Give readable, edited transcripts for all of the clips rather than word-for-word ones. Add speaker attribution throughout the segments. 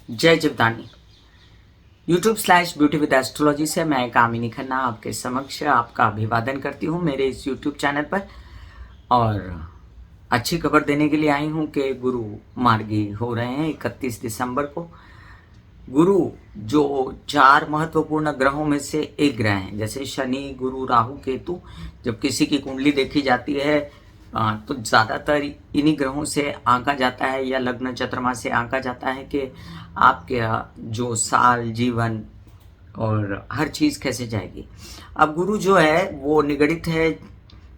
Speaker 1: जय Jivdani. YouTube/ब्यूटी with astrology से मैं कामिनी खन्ना आपके समक्ष आपका अभिवादन करती हूँ मेरे इस YouTube चैनल पर। और अच्छी खबर देने के लिए आई हूँ कि गुरु मार्गी हो रहे हैं 31 दिसंबर को। गुरु जो 4 महत्वपूर्ण ग्रहों में से एक ग्रह हैं, जैसे शनि, गुरु, राहु, केतु। जब किसी की कुंडली देखी जाती है तो ज़्यादातर इन्हीं ग्रहों से आंका जाता है या लग्न चंद्रमा से आंका जाता है कि आपके जो साल, जीवन और हर चीज़ कैसे जाएगी। अब गुरु जो है वो निगड़ित है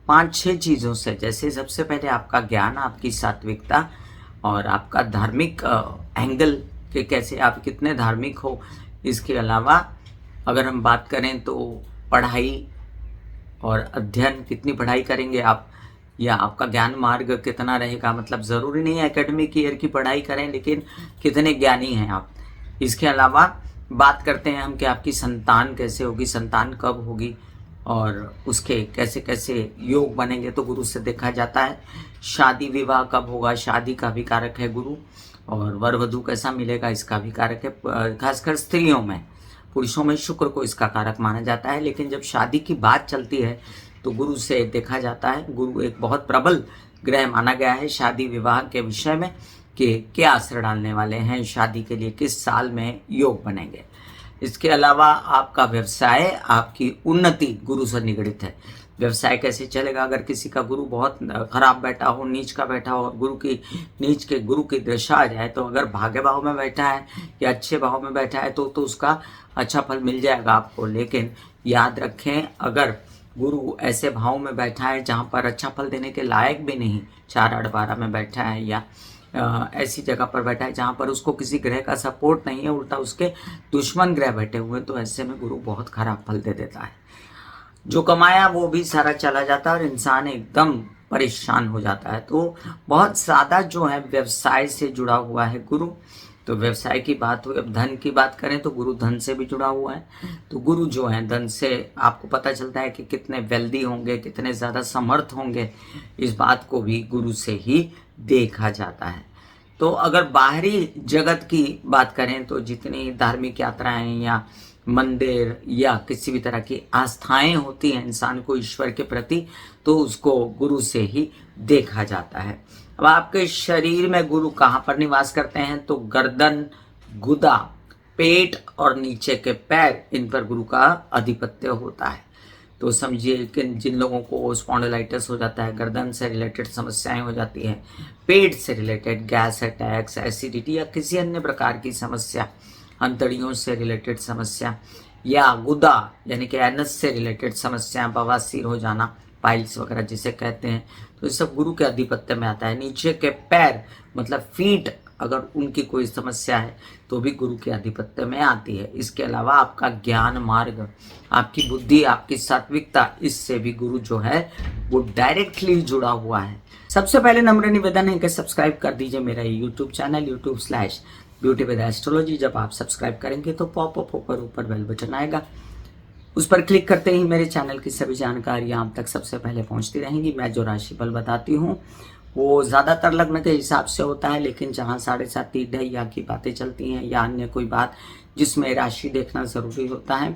Speaker 1: 5-6 चीज़ों से। जैसे सबसे पहले आपका ज्ञान, आपकी सात्विकता और आपका धार्मिक एंगल कि कैसे आप कितने धार्मिक हो। इसके अलावा अगर हम बात करें तो पढ़ाई और अध्ययन, कितनी पढ़ाई करेंगे आप या आपका ज्ञान मार्ग कितना रहेगा। मतलब ज़रूरी नहीं है एकेडमिक ईयर की पढ़ाई करें, लेकिन कितने ज्ञानी हैं आप। इसके अलावा बात करते हैं हम कि आपकी संतान कैसे होगी, संतान कब होगी और उसके कैसे कैसे योग बनेंगे, तो गुरु से देखा जाता है। शादी विवाह कब होगा, शादी का भी कारक है गुरु। और वर वधू कैसा मिलेगा, इसका भी कारक है। खासकर स्त्रियों में, पुरुषों में शुक्र को इसका कारक माना जाता है, लेकिन जब शादी की बात चलती है तो गुरु से देखा जाता है। गुरु एक बहुत प्रबल ग्रह माना गया है शादी विवाह के विषय में कि क्या असर डालने वाले हैं शादी के लिए, किस साल में योग बनेंगे। इसके अलावा आपका व्यवसाय, आपकी उन्नति गुरु से निगड़ित है। व्यवसाय कैसे चलेगा अगर किसी का गुरु बहुत खराब बैठा हो, नीच का बैठा हो, गुरु की दशा आ जाए, तो अगर भाग्य भाव में बैठा है या अच्छे भाव में बैठा है तो उसका अच्छा फल मिल जाएगा आपको। लेकिन याद रखें, अगर गुरु ऐसे भाव में बैठा है जहाँ पर अच्छा फल देने के लायक भी नहीं, 4-8-12 में बैठा है या ऐसी जगह पर बैठा है जहाँ पर उसको किसी ग्रह का सपोर्ट नहीं है, उल्टा उसके दुश्मन ग्रह बैठे हुए हैं, तो ऐसे में गुरु बहुत खराब फल दे देता है। जो कमाया वो भी सारा चला जाता है और इंसान एकदम परेशान हो जाता है। तो बहुत ज़्यादा जो है व्यवसाय से जुड़ा हुआ है गुरु। तो व्यवसाय की बात हुई, अब धन की बात करें तो गुरु धन से भी जुड़ा हुआ है। तो गुरु जो है धन से आपको पता चलता है कि कितने वेल्दी होंगे, कितने ज़्यादा समर्थ होंगे, इस बात को भी गुरु से ही देखा जाता है। तो अगर बाहरी जगत की बात करें तो जितनी धार्मिक यात्राएं या मंदिर या किसी भी तरह की आस्थाएं होती हैं इंसान को ईश्वर के प्रति, तो उसको गुरु से ही देखा जाता है। अब आपके शरीर में गुरु कहाँ पर निवास करते हैं, तो गर्दन, गुदा, पेट और नीचे के पैर, इन पर गुरु का आधिपत्य होता है। तो समझिए कि जिन लोगों को स्पॉन्डिलाइटिस हो जाता है, गर्दन से रिलेटेड समस्याएं हो जाती हैं, पेट से रिलेटेड गैस अटैक्स, एसिडिटी या किसी अन्य प्रकार की समस्या, अंतड़ियों से रिलेटेड समस्या, या गुदा यानी कि एनस से रिलेटेड समस्या, बवासीर हो जाना, पाइल्स वगैरह जिसे कहते हैं, तो ये सब गुरु के आधिपत्य में आता है। नीचे के पैर मतलब फीट, अगर उनकी कोई समस्या है तो भी गुरु के आधिपत्य में आती है। इसके अलावा आपका ज्ञान मार्ग, आपकी बुद्धि, आपकी सात्विकता, इससे भी गुरु जो है वो डायरेक्टली जुड़ा हुआ है। सबसे पहले नम्र निवेदन है कि सब्सक्राइब कर दीजिए मेरा यूट्यूब चैनल YouTube/ब्यूटी विद एस्ट्रोलॉजी। जब आप सब्सक्राइब करेंगे तो पॉपअप होकर ऊपर बेल बटन आएगा, उस पर क्लिक करते ही मेरे चैनल की सभी जानकारियाँ आप तक सबसे पहले पहुँचती रहेंगी। मैं जो राशिफल बताती हूँ वो ज़्यादातर लग्न के हिसाब से होता है, लेकिन जहाँ 7.5 ढैया की बातें चलती हैं या अन्य कोई बात जिसमें राशि देखना ज़रूरी होता है,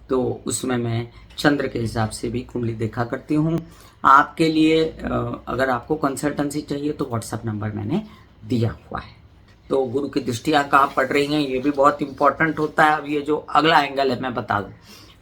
Speaker 1: तो उसमें मैं चंद्र के हिसाब से भी कुंडली देखा करती हूँ। आपके लिए अगर आपको कंसल्टेंसी चाहिए तो व्हाट्सएप नंबर मैंने दिया हुआ है। तो गुरु की दृष्टियाँ कहाँ पड़ रही हैं ये भी बहुत इंपॉर्टेंट होता है। अब ये जो अगला एंगल है मैं बता दूँ,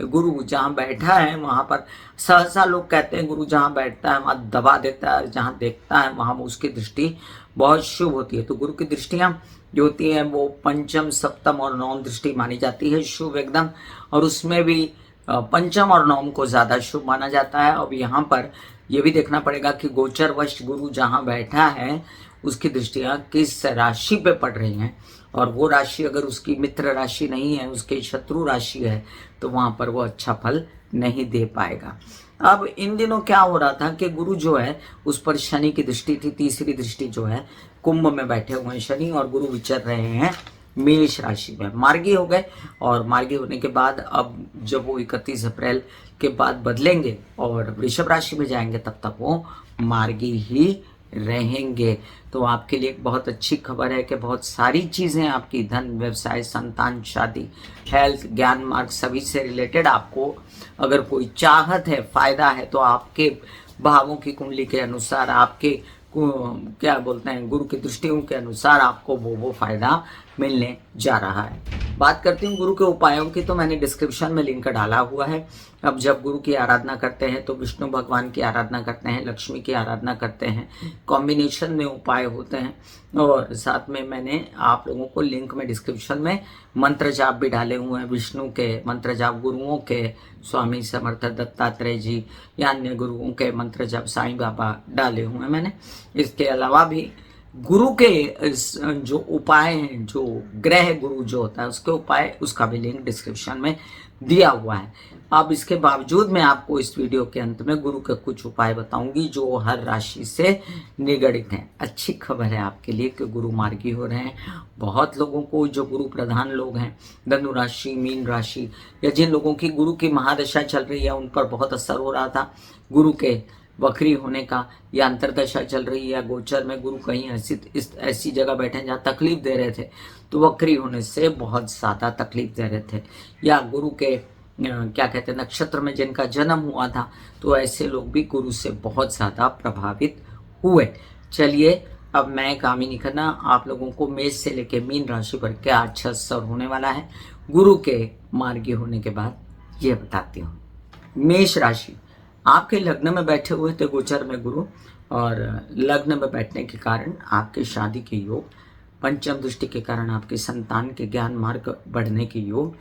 Speaker 1: गुरु जहाँ बैठा है वहाँ पर सहसा लोग कहते हैं गुरु जहाँ बैठता है वहाँ दबा देता है, जहाँ देखता है वहाँ उसकी दृष्टि बहुत शुभ होती है। तो गुरु की दृष्टियाँ जो होती हैं वो पंचम, सप्तम और नवम दृष्टि मानी जाती है शुभ एकदम, और उसमें भी पंचम और नवम को ज़्यादा शुभ माना जाता है। अब यहाँ पर ये भी देखना पड़ेगा कि गोचरवश गुरु जहाँ बैठा है उसकी दृष्टियाँ किस राशि पे पड़ रही हैं, और वो राशि अगर उसकी मित्र राशि नहीं है, उसकी शत्रु राशि है, तो वहाँ पर वो अच्छा फल नहीं दे पाएगा। अब इन दिनों क्या हो रहा था कि गुरु जो है उस पर शनि की दृष्टि थी, तीसरी दृष्टि जो है कुंभ में बैठे हुए हैं शनि, और गुरु विचर रहे हैं मेष राशि में, मार्गी हो गए। और मार्गी होने के बाद अब जब वो 31 अप्रैल के बाद बदलेंगे और वृषभ राशि में जाएंगे, तब तक वो मार्गी ही रहेंगे। तो आपके लिए एक बहुत अच्छी खबर है कि बहुत सारी चीज़ें आपकी धन, व्यवसाय, संतान, शादी, हेल्थ, ज्ञान मार्ग सभी से रिलेटेड आपको अगर कोई चाहत है, फायदा है, तो आपके भावों की कुंडली के अनुसार, आपके क्या बोलते हैं गुरु की दृष्टियों के अनुसार आपको वो फायदा मिलने जा रहा है। बात करती हूँ गुरु के उपायों की, तो मैंने डिस्क्रिप्शन में लिंक डाला हुआ है। अब जब गुरु की आराधना करते हैं तो विष्णु भगवान की आराधना करते हैं, लक्ष्मी की आराधना करते हैं, कॉम्बिनेशन में उपाय होते हैं। और साथ में मैंने आप लोगों को लिंक में डिस्क्रिप्शन में मंत्र जाप भी डाले हुए हैं, विष्णु के मंत्र जाप, गुरुओं के, स्वामी समर्थ दत्तात्रेय जी या अन्य गुरुओं के मंत्र जाप, साईं बाबा डाले हुए हैं मैंने। इसके अलावा भी गुरु के जो उपाय हैं, जो ग्रह गुरु जो होता है उसके उपाय, उसका भी लिंक डिस्क्रिप्शन में दिया हुआ है। अब इसके बावजूद मैं आपको इस वीडियो के अंत में गुरु के कुछ उपाय बताऊंगी जो हर राशि से निगड़ित हैं। अच्छी खबर है आपके लिए कि गुरु मार्गी हो रहे हैं। बहुत लोगों को, जो गुरु प्रधान लोग हैं, धनु राशि, मीन राशि, या जिन लोगों की गुरु की महादशा चल रही है, उन पर बहुत असर हो रहा था गुरु के वक्री होने का, या अंतरदशा चल रही है, या गोचर में गुरु कहीं ऐसी जगह बैठे हैं जहाँ तकलीफ दे रहे थे, तो वक्री होने से बहुत ज़्यादा तकलीफ दे रहे थे, या गुरु के क्या कहते हैं नक्षत्र में जिनका जन्म हुआ था, तो ऐसे लोग भी गुरु से बहुत ज़्यादा प्रभावित हुए। चलिए अब मैं कामिनी खन्ना आप लोगों को मेष से लेकर मीन राशि पर क्या अच्छा असर होने वाला है गुरु के मार्गी होने के बाद ये बताती हूँ। मेष राशि, आपके लग्न में बैठे हुए थे गोचर में गुरु, और लग्न में बैठने के कारण आपके शादी के योग, पंचम दृष्टि के कारण आपके संतान के ज्ञान मार्ग बढ़ने के योग,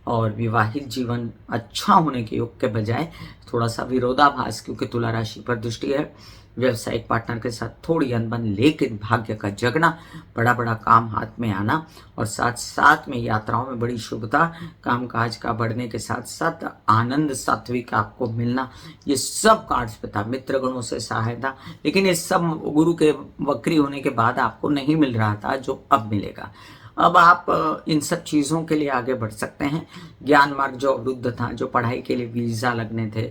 Speaker 1: और विवाहित जीवन अच्छा होने के योग के बजाय थोड़ा सा विरोधाभास, क्योंकि तुला राशि पर दृष्टि है। व्यवसायिक पार्टनर के साथ थोड़ी अनबन, लेकिन भाग्य का जगना, बड़ा बड़ा काम हाथ में आना, और साथ साथ में यात्राओं में बड़ी शुभता, कामकाज का बढ़ने के साथ साथ आनंद सात्विक आपको मिलना, ये सब कार्ड्स पे था। मित्र गणों से सहायता, लेकिन ये सब गुरु के वक्री होने के बाद आपको नहीं मिल रहा था जो अब मिलेगा। अब आप इन सब चीज़ों के लिए आगे बढ़ सकते हैं। ज्ञान मार्ग जो अवरुद्ध था, जो पढ़ाई के लिए वीज़ा लगने थे,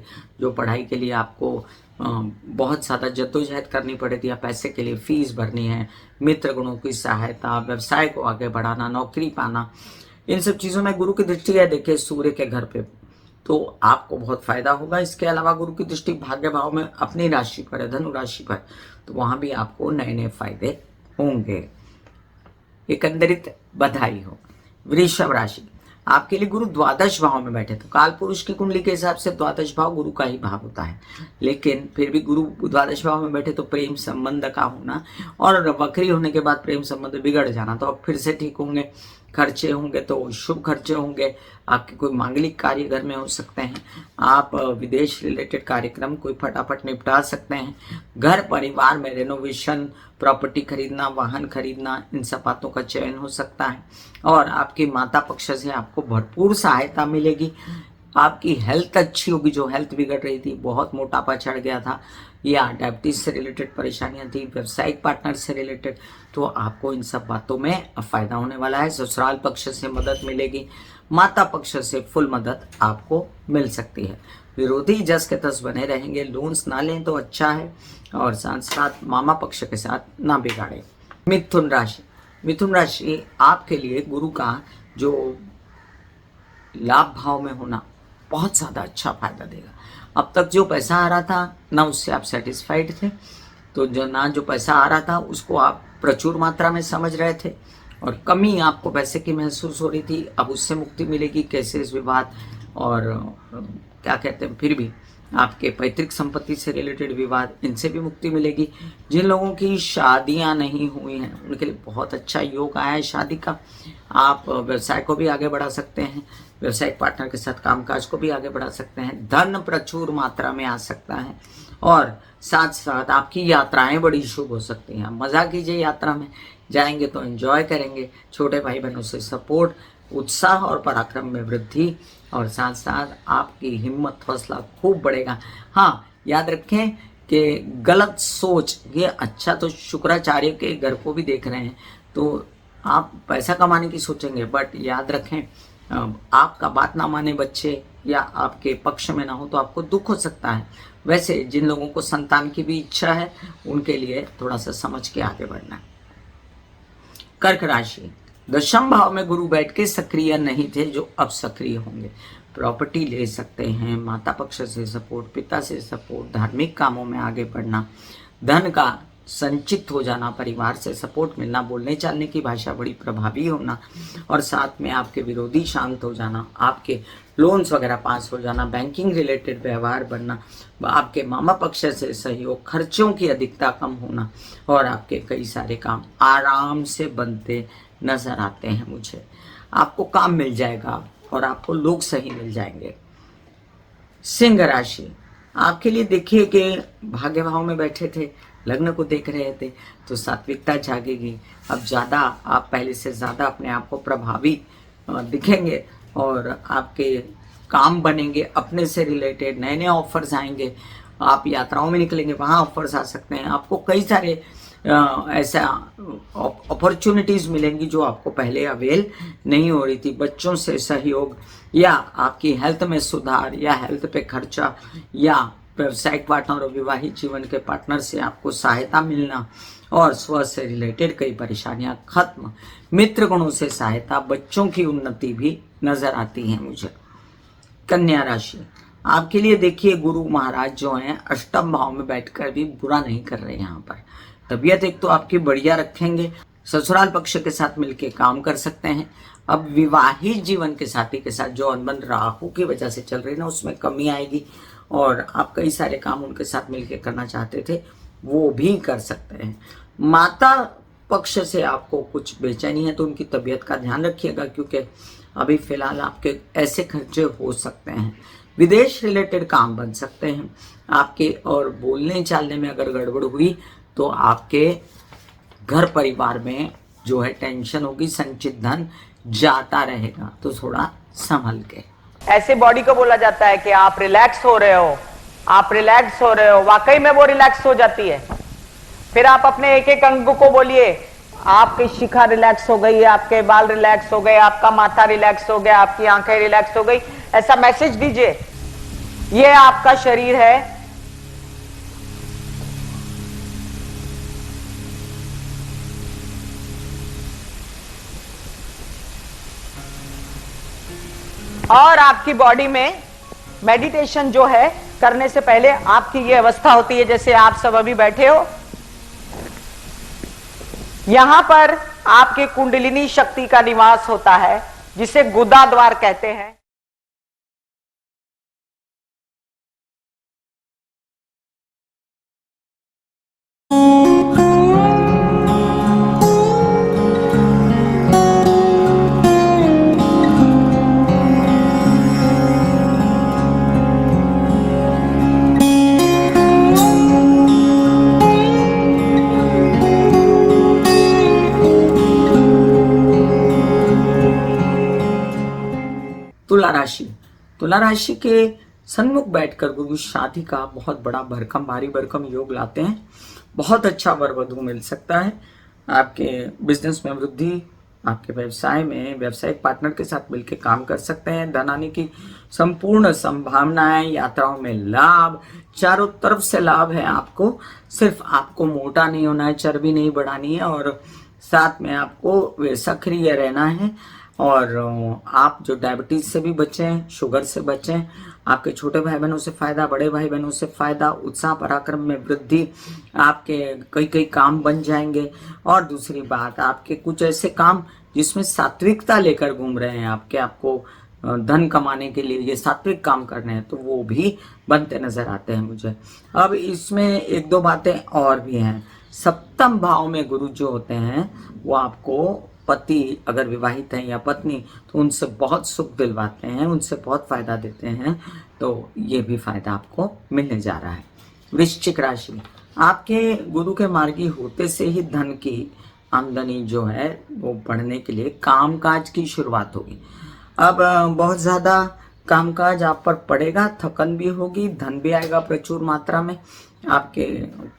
Speaker 1: जो पढ़ाई के लिए आपको बहुत ज़्यादा जद्दोजहद करनी पड़ी थी, या पैसे के लिए फीस भरनी है, मित्र गुणों की सहायता, व्यवसाय को आगे बढ़ाना, नौकरी पाना, इन सब चीज़ों में गुरु की दृष्टि है देखिए सूर्य के घर पे, तो आपको बहुत फायदा होगा। इसके अलावा गुरु की दृष्टि भाग्य भाव में अपनी राशि पर है, धनु राशि पर, तो वहाँ भी आपको नए नए फायदे होंगे। एकंदरित बधाई हो। वृषभ राशि, आपके लिए गुरु द्वादश भाव में बैठे, तो काल पुरुष की कुंडली के हिसाब से द्वादश भाव गुरु का ही भाव होता है, लेकिन फिर भी गुरु द्वादश भाव में बैठे तो प्रेम संबंध का होना, और वक्री होने के बाद प्रेम संबंध बिगड़ जाना, तो अब फिर से ठीक होंगे। खर्चे होंगे तो शुभ खर्चे होंगे, आपके कोई मांगलिक कार्य घर में हो सकते हैं, आप विदेश रिलेटेड कार्यक्रम कोई फटाफट निपटा सकते हैं, घर परिवार में रेनोवेशन, प्रॉपर्टी खरीदना, वाहन खरीदना, इन सब बातों का चयन हो सकता है, और आपकी माता पक्ष से आपको भरपूर सहायता मिलेगी। आपकी हेल्थ अच्छी होगी, जो हेल्थ बिगड़ रही थी, बहुत मोटापा चढ़ गया था, या डायबिटीज से रिलेटेड परेशानियां थी, व्यावसायिक पार्टनर से रिलेटेड, तो आपको इन सब बातों में फायदा होने वाला है। ससुराल पक्ष से मदद मिलेगी, माता पक्ष से फुल मदद आपको मिल सकती है। विरोधी जस के तस बने रहेंगे, लोन्स ना लें तो अच्छा है, और साथ साथ मामा पक्ष के साथ ना बिगाड़े। मिथुन राशि, मिथुन राशि आपके लिए गुरु का जो लाभ भाव में होना बहुत ज़्यादा अच्छा फायदा देगा। अब तक जो पैसा आ रहा था ना उससे आप सेटिस्फाइड थे, तो जो पैसा आ रहा था उसको आप प्रचुर मात्रा में समझ रहे थे, और कमी आपको पैसे की महसूस हो रही थी, अब उससे मुक्ति मिलेगी। केसेस, विवाद, और क्या कहते हैं, फिर भी आपके पैतृक संपत्ति से रिलेटेड विवाद, इनसे भी मुक्ति मिलेगी। जिन लोगों की शादियां नहीं हुई हैं उनके लिए बहुत अच्छा योग आया है शादी का। आप व्यवसाय को भी आगे बढ़ा सकते हैं, व्यवसायिक पार्टनर के साथ कामकाज को भी आगे बढ़ा सकते हैं, धन प्रचुर मात्रा में आ सकता है, और साथ साथ आपकी यात्राएं बड़ी शुभ हो सकती हैं। मज़ा कीजिए, यात्रा में जाएंगे तो एंजॉय करेंगे। छोटे भाई बहनों से सपोर्ट, उत्साह और पराक्रम में वृद्धि, और साथ साथ आपकी हिम्मत हौसला खूब बढ़ेगा। हाँ, याद रखें कि गलत सोच, ये अच्छा तो शुक्राचार्य के घर को भी देख रहे हैं, तो आप पैसा कमाने की सोचेंगे, बट याद रखें आपका बात ना माने बच्चे, या आपके पक्ष में ना हो तो आपको दुख हो सकता है। वैसे जिन लोगों को संतान की भी इच्छा है उनके लिए थोड़ा सा समझ के आगे बढ़ना है। कर्क राशि, दशम भाव में गुरु बैठ के सक्रिय नहीं थे जो अब सक्रिय होंगे। प्रॉपर्टी ले सकते हैं, माता पक्ष से सपोर्ट, पिता से सपोर्ट, धार्मिक कामों में आगे बढ़ना, धन का संचित हो जाना, परिवार से सपोर्ट मिलना, बोलने चालने की भाषा बड़ी प्रभावी होना और साथ में आपके विरोधी शांत हो जाना, आपके लोन्स वगैरह पास हो जाना, बैंकिंग रिलेटेड व्यवहार बनना, आपके मामा पक्ष से सहयोग, खर्चों की अधिकता कम होना और आपके कई सारे काम आराम से बनते नजर आते हैं मुझे। आपको काम मिल जाएगा और आपको लोग सही मिल जाएंगे। सिंह राशि, आपके लिए देखिए कि भाग्य भाव में बैठे थे, लग्न को देख रहे थे तो सात्विकता जागेगी। अब ज़्यादा आप पहले से ज़्यादा अपने आप को प्रभावी दिखेंगे और आपके काम बनेंगे, अपने से रिलेटेड नए नए ऑफर्स आएंगे। आप यात्राओं में निकलेंगे, वहाँ ऑफर्स आ सकते हैं। आपको कई सारे ऐसा अपॉर्चुनिटीज़ मिलेंगी जो आपको पहले अवेल नहीं हो रही थी। बच्चों से सहयोग या आपकी हेल्थ में सुधार या हेल्थ पे खर्चा या व्यावसायिक पार्टनर और विवाहित जीवन के पार्टनर से आपको सहायता मिलना और स्व से रिलेटेड कई परेशानियां खत्म, मित्र गुणों से सहायता, बच्चों की उन्नति भी नजर आती है मुझे। कन्या राशि, आपके लिए देखिए गुरु महाराज जो हैं अष्टम भाव में बैठकर भी बुरा नहीं कर रहे। यहाँ पर तबीयत एक तो आपकी बढ़िया रखेंगे, ससुराल पक्ष के साथ मिलके काम कर सकते हैं। अब विवाहित जीवन के साथी के साथ जो अनबन राहु की वजह से चल रही है ना, उसमें कमी आएगी और आप कई सारे काम उनके साथ मिलके करना चाहते थे वो भी कर सकते हैं। माता पक्ष से आपको कुछ बेचैनी है तो उनकी तबीयत का ध्यान रखिएगा, क्योंकि अभी फिलहाल आपके ऐसे खर्चे हो सकते हैं। विदेश रिलेटेड काम बन सकते हैं आपके, और बोलने चालने में अगर गड़बड़ हुई तो आपके घर परिवार में जो है टेंशन होगी, संचित धन जाता रहेगा, तो थोड़ा संभल के।
Speaker 2: ऐसे बॉडी को बोला जाता है कि आप रिलैक्स हो रहे हो, आप रिलैक्स हो रहे हो, वाकई में वो रिलैक्स हो जाती है। फिर आप अपने एक एक अंग को बोलिए, आपकी शिखा रिलैक्स हो गई, आपके बाल रिलैक्स हो गए, आपका माथा रिलैक्स हो गया, आपकी आंखें रिलैक्स हो गई, ऐसा मैसेज दीजिए। ये आपका शरीर है, और आपकी बॉडी में मेडिटेशन जो है करने से पहले आपकी ये अवस्था होती है जैसे आप सब अभी बैठे हो। यहां पर आपके कुंडलिनी शक्ति का निवास होता है जिसे गुदा द्वार कहते हैं।
Speaker 1: तुला राशि के सन्मुख बैठकर गुरु शादी का बहुत बड़ा भरकम भारी भरकम योग लाते हैं। बहुत अच्छा वर वधू मिल सकता है, आपके बिजनेस में वृद्धि, आपके व्यवसाय में व्यावसायिक पार्टनर के साथ मिलकर काम कर सकते हैं। धन आने की संपूर्ण संभावनाएं, यात्राओं में लाभ, चारों तरफ से लाभ है आपको। सिर्फ आपको मोटा नहीं होना है, चर्बी नहीं बढ़ानी है और साथ में आपको सक्रिय रहना है। और आप जो डायबिटीज से भी बचें, शुगर से बचें। आपके छोटे भाई बहनों से फायदा, बड़े भाई बहनों से फायदा, उत्साह पराक्रम में वृद्धि, आपके कई कई काम बन जाएंगे। और दूसरी बात, आपके कुछ ऐसे काम जिसमें सात्विकता लेकर घूम रहे हैं, आपको धन कमाने के लिए ये सात्विक काम करने हैं, तो वो भी बनते नजर आते हैं मुझे। अब इसमें एक दो बातें और भी हैं। सप्तम भाव में गुरु जो होते हैं वो आपको पति अगर विवाहित हैं या पत्नी तो उनसे बहुत सुख दिलवाते हैं, उनसे बहुत फायदा देते हैं, तो ये भी फायदा आपको मिलने जा रहा है। वृश्चिक राशि, आपके गुरु के मार्गी होते से ही धन की आमदनी जो है वो बढ़ने के लिए कामकाज की शुरुआत होगी। अब बहुत ज़्यादा कामकाज आप पर पड़ेगा, थकन भी होगी, धन भी आएगा प्रचुर मात्रा में। आपके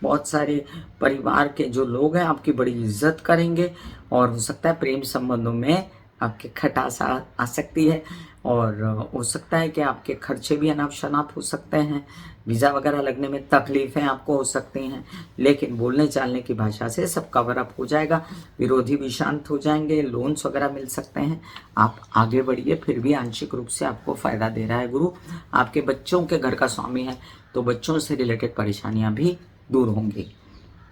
Speaker 1: बहुत सारे परिवार के जो लोग हैं आपकी बड़ी इज्जत करेंगे और हो सकता है प्रेम संबंधों में आपके खटास आ सकती है और हो सकता है कि आपके खर्चे भी अनाप शनाप हो सकते हैं, वीज़ा वगैरह लगने में तकलीफ़ें आपको हो सकती हैं, लेकिन बोलने चालने की भाषा से सब कवर अप हो जाएगा, विरोधी भी शांत हो जाएंगे, लोन्स वगैरह मिल सकते हैं। आप आगे बढ़िए, फिर भी आंशिक रूप से आपको फ़ायदा दे रहा है गुरु। आपके बच्चों के घर का स्वामी है, तो बच्चों से रिलेटेड परेशानियाँ भी दूर होंगी।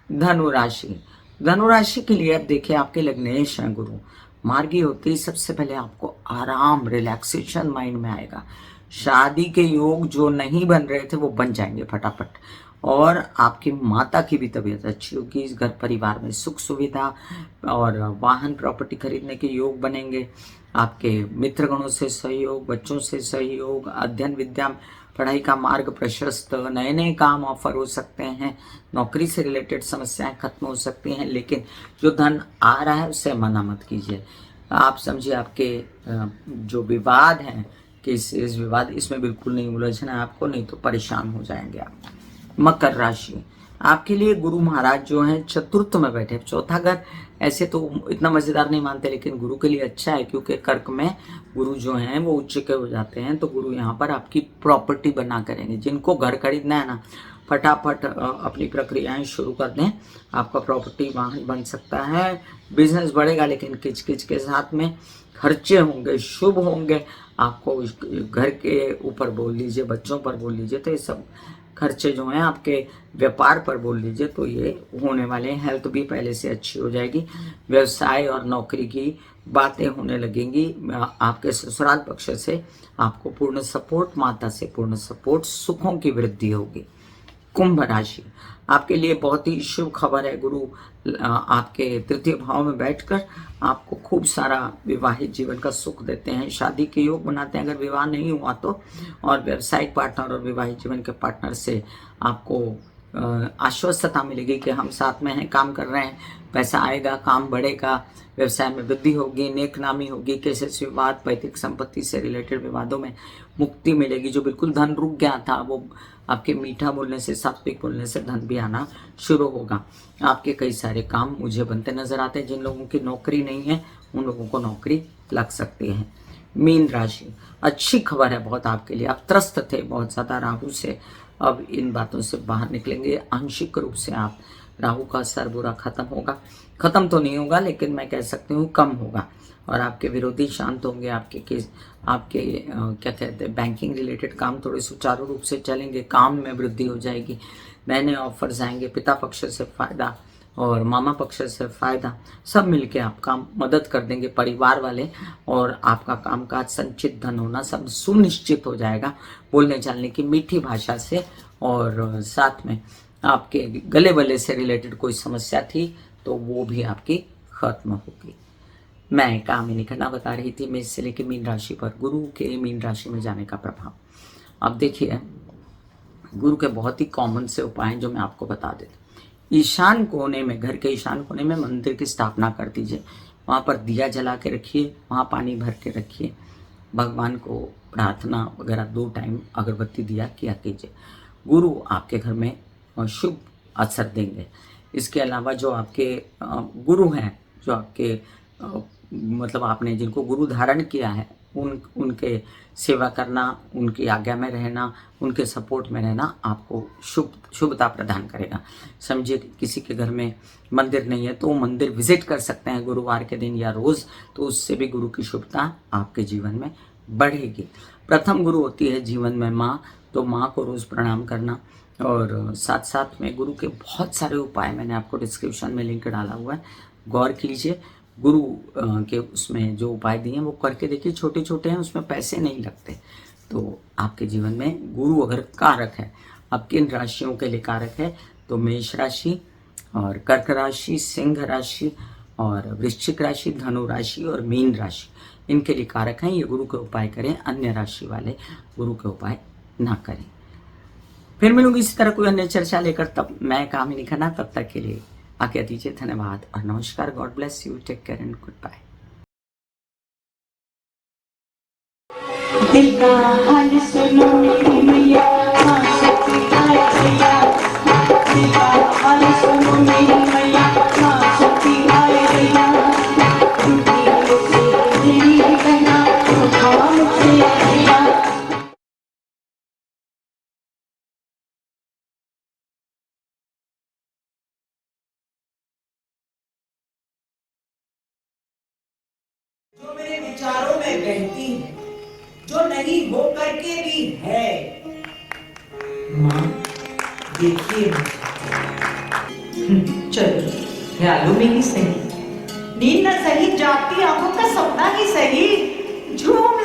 Speaker 1: धनु राशि, धनु राशि के लिए अब देखिए आपके लग्नेश हैं गुरु। मार्गी होते ही सबसे पहले आपको आराम, रिलैक्सेशन माइंड में आएगा। शादी के योग जो नहीं बन रहे थे वो बन जाएंगे फटाफट, और आपकी माता की भी तबीयत अच्छी होगी। इस घर परिवार में सुख सुविधा और वाहन प्रॉपर्टी खरीदने के योग बनेंगे। आपके मित्रगणों से सहयोग, बच्चों से सहयोग, अध्ययन विद्या पढ़ाई का मार्ग प्रशस्त, नए नए काम ऑफर हो सकते हैं, नौकरी से रिलेटेड समस्याएं खत्म हो सकती हैं, लेकिन जो धन आ रहा है उससे मना मत कीजिए। आप समझिए आपके जो विवाद हैं कि इस विवाद इसमें बिल्कुल नहीं उलझना है आपको, नहीं तो परेशान हो जाएंगे आप। मकर राशि, आपके लिए गुरु महाराज जो हैं चतुर्थ में बैठे। चौथा घर ऐसे तो इतना मजेदार नहीं मानते, लेकिन गुरु के लिए अच्छा है, क्योंकि कर्क में गुरु जो हैं वो उच्च के हो जाते हैं, तो गुरु यहाँ पर आपकी प्रॉपर्टी बना करेंगे। जिनको घर खरीदना है ना, फटाफट अपनी प्रक्रियाएं शुरू कर दें, आपका प्रॉपर्टी वाहन बन सकता है। बिजनेस बढ़ेगा, लेकिन किचकिच के साथ में खर्चे होंगे, शुभ होंगे। आपको घर के ऊपर बोल लीजिए, बच्चों पर बोल लीजिए, तो ये सब खर्चे जो हैं आपके व्यापार पर बोल लीजिए, तो ये होने वाले हैं। हेल्थ भी पहले से अच्छी हो जाएगी। व्यवसाय और नौकरी की बातें होने लगेंगी। आपके ससुराल पक्ष से आपको पूर्ण सपोर्ट, माता से पूर्ण सपोर्ट, सुखों की वृद्धि होगी। कुंभ राशि, आपके लिए बहुत ही शुभ खबर है। गुरु आपके तृतीय भाव में बैठकर आपको खूब सारा विवाहित जीवन का सुख देते हैं, शादी के योग बनाते हैं अगर विवाह नहीं हुआ तो, और व्यवसायिक पार्टनर और विवाहित जीवन के पार्टनर से आपको आश्वस्तता मिलेगी कि हम साथ में हैं, काम कर रहे हैं, पैसा आएगा, काम बढ़ेगा, व्यवसाय में वृद्धि होगी, नेक नामी होगी, केसेस विवाद, पैतृक संपत्ति से रिलेटेड विवादों में मुक्ति मिलेगी। जो बिल्कुल धन रुक गया था वो आपके मीठा बोलने से, सात्विक बोलने से धन भी आना शुरू होगा। आपके कई सारे काम मुझे बनते नजर आते हैं। जिन लोगों की नौकरी नहीं है उन लोगों को नौकरी लग सकती है। मीन राशि, अच्छी खबर है बहुत आपके लिए। आप त्रस्त थे बहुत ज़्यादा राहु से, अब इन बातों से बाहर निकलेंगे। आंशिक रूप से आप राहु का असर बुरा खत्म होगा, खत्म तो नहीं होगा लेकिन मैं कह सकती हूँ कम होगा, और आपके विरोधी शांत होंगे। आपके क्या कहते हैं, बैंकिंग रिलेटेड काम थोड़े सुचारू रूप से चलेंगे, काम में वृद्धि हो जाएगी, नए नए ऑफर्स आएंगे, पिता पक्ष से फायदा और मामा पक्ष से फायदा, सब मिलके आपका मदद कर देंगे परिवार वाले, और आपका कामकाज, संचित धन होना सब सुनिश्चित हो जाएगा बोलने चालने की मीठी भाषा से। और साथ में आपके गले बले से रिलेटेड कोई समस्या थी तो वो भी आपकी खत्म होगी। मैं कामिनी खन्ना बता रही थी मेष से लेकर मीन राशि पर गुरु के मीन राशि में जाने का प्रभाव। अब देखिए गुरु के बहुत ही कॉमन से उपाय हैं जो मैं आपको बता देती। ईशान कोने में, घर के ईशान कोने में मंदिर की स्थापना कर दीजिए, वहाँ पर दिया जला के रखिए, वहाँ पानी भर के रखिए, भगवान को प्रार्थना वगैरह 2 टाइम अगरबत्ती दिया किया कीजिए। गुरु आपके घर में शुभ असर देंगे। इसके अलावा जो आपके गुरु हैं, जो आपके मतलब आपने जिनको गुरु धारण किया है, उनके सेवा करना, उनकी आज्ञा में रहना, उनके सपोर्ट में रहना आपको शुभता प्रदान करेगा। समझिए किसी के घर में मंदिर नहीं है तो वो मंदिर विजिट कर सकते हैं गुरुवार के दिन या रोज़, तो उससे भी गुरु की शुभता आपके जीवन में बढ़ेगी। प्रथम गुरु होती है जीवन में माँ, तो माँ को रोज़ प्रणाम करना, और साथ साथ में गुरु के बहुत सारे उपाय मैंने आपको डिस्क्रिप्शन में लिंक डाला हुआ है, गौर कीजिए। गुरु के उसमें जो उपाय दिए हैं वो करके देखिए, छोटे छोटे हैं, उसमें पैसे नहीं लगते। तो आपके जीवन में गुरु अगर कारक है, अब किन राशियों के लिए कारक है, तो मेष राशि और कर्क राशि, सिंह राशि और वृश्चिक राशि, धनु राशि और मीन राशि, इनके लिए कारक हैं। ये गुरु के उपाय करें, अन्य राशि वाले गुरु के उपाय ना करें। फिर मिलूंगी इसी तरह कोई अन्य चर्चा लेकर, तब मैं कामिनी खन्ना, तब तक के लिए आज्ञा दीजिए। धन्यवाद और नमस्कार। God bless you, take care and good bye.
Speaker 3: दिल का हाल सुनो मेरी मैया, माँ शक्ति आए भैया। दिल का हाल सुनो मेरी मैया, माँ शक्ति आए भैया। हैया हैया।
Speaker 4: जो मेरे विचारों में बहती है, जो नहीं हो करके भी है। माँ देखिए
Speaker 5: चलो ख्यालों में ही सही, नींद न सही, जागती आंखों का सपना ही सही, झूम